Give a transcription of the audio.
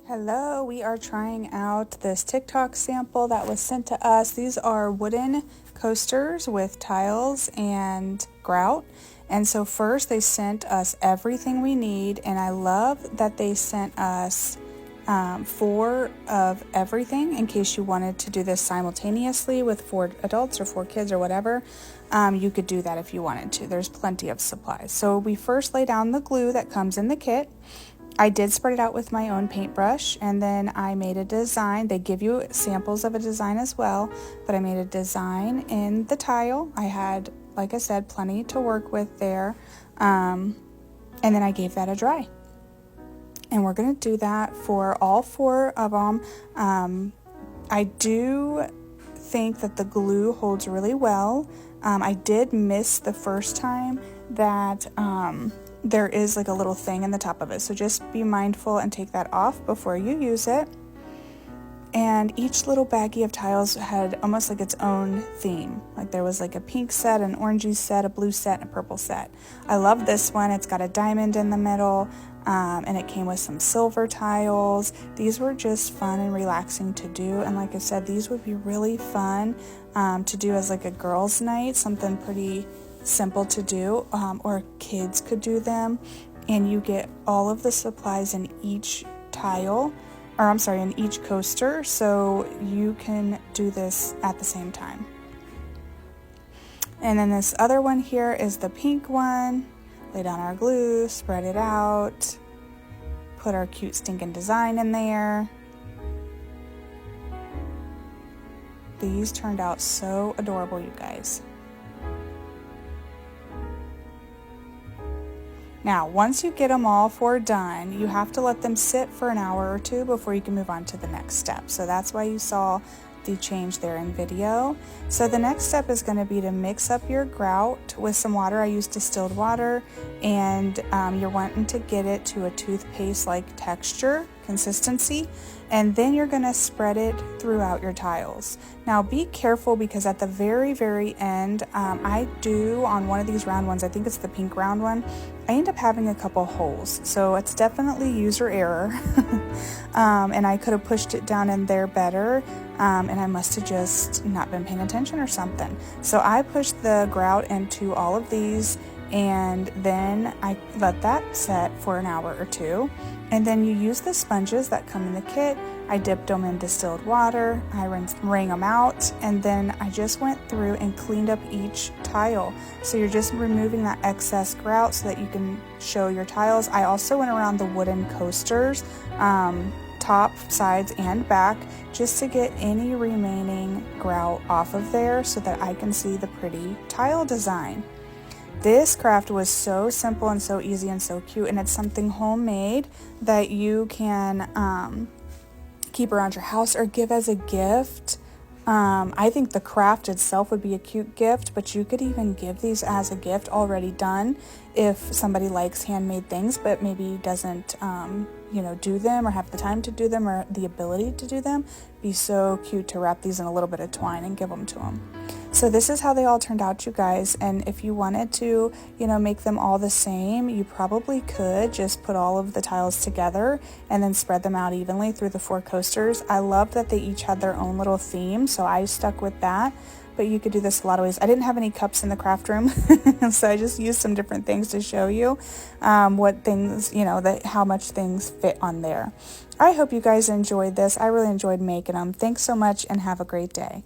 Hello, we are trying out this TikTok sample that was sent to us. These are wooden coasters with tiles and grout. And so first they sent us everything we need, and I love that they sent us 4 of everything in case you wanted to do this simultaneously with 4 adults or 4 kids or whatever. You could do that if you wanted to. There's plenty of supplies. So we first lay down the glue that comes in the kit. I did spread it out with my own paintbrush, and then I made a design. They give you samples of a design as well, but I made a design in the tile. I had, like I said, plenty to work with there, and then I gave that a dry. And we're going to do that for all 4 of them. I do think that the glue holds really well. I did miss the first time that there is like a little thing in the top of it, so just be mindful and take that off before you use it. And each little baggie of tiles had almost like its own theme. Like there was like a pink set, an orangey set, a blue set, and a purple set. I love this one. It's got a diamond in the middle, and it came with some silver tiles. These were just fun and relaxing to do, and like I said, these would be really fun to do as like a girls' night, something pretty simple to do, or kids could do them. And you get all of the supplies in each in each coaster, so you can do this at the same time. And then this other one here is the pink one. Lay down our glue, spread it out, put our cute stinking design in there. These turned out so adorable, you guys. Now, once you get them all 4 done, you have to let them sit for an hour or 2 before you can move on to the next step. So that's why you saw the change there in video. So the next step is going to be to mix up your grout with some water. I used distilled water, and you're wanting to get it to a toothpaste-like texture, consistency, and then you're going to spread it throughout your tiles. Now be careful, because at the very, very end, I do on one of these round ones, I think it's the pink round one, I end up having a couple holes. So it's definitely user error. And I could have pushed it down in there better, and I must have just not been paying attention or something. So I pushed the grout into all of these, and then I let that set for an hour or 2. And then you use the sponges that come in the kit. I dipped them in distilled water, I wring them out, and then I just went through and cleaned up each tile. So you're just removing that excess grout so that you can show your tiles. I also went around the wooden coasters, top, sides, and back, just to get any remaining grout off of there so that I can see the pretty tile design. This craft was so simple and so easy and so cute, and it's something homemade that you can keep around your house or give as a gift. I think the craft itself would be a cute gift, but you could even give these as a gift already done if somebody likes handmade things but maybe doesn't do them or have the time to do them or the ability to do them. It'd be so cute to wrap these in a little bit of twine and give them to them. So this is how they all turned out, you guys, and if you wanted to, make them all the same, you probably could just put all of the tiles together and then spread them out evenly through the 4 coasters. I love that they each had their own little theme, so I stuck with that, but you could do this a lot of ways. I didn't have any cups in the craft room, so I just used some different things to show you what things, how much things fit on there. I hope you guys enjoyed this. I really enjoyed making them. Thanks so much, and have a great day.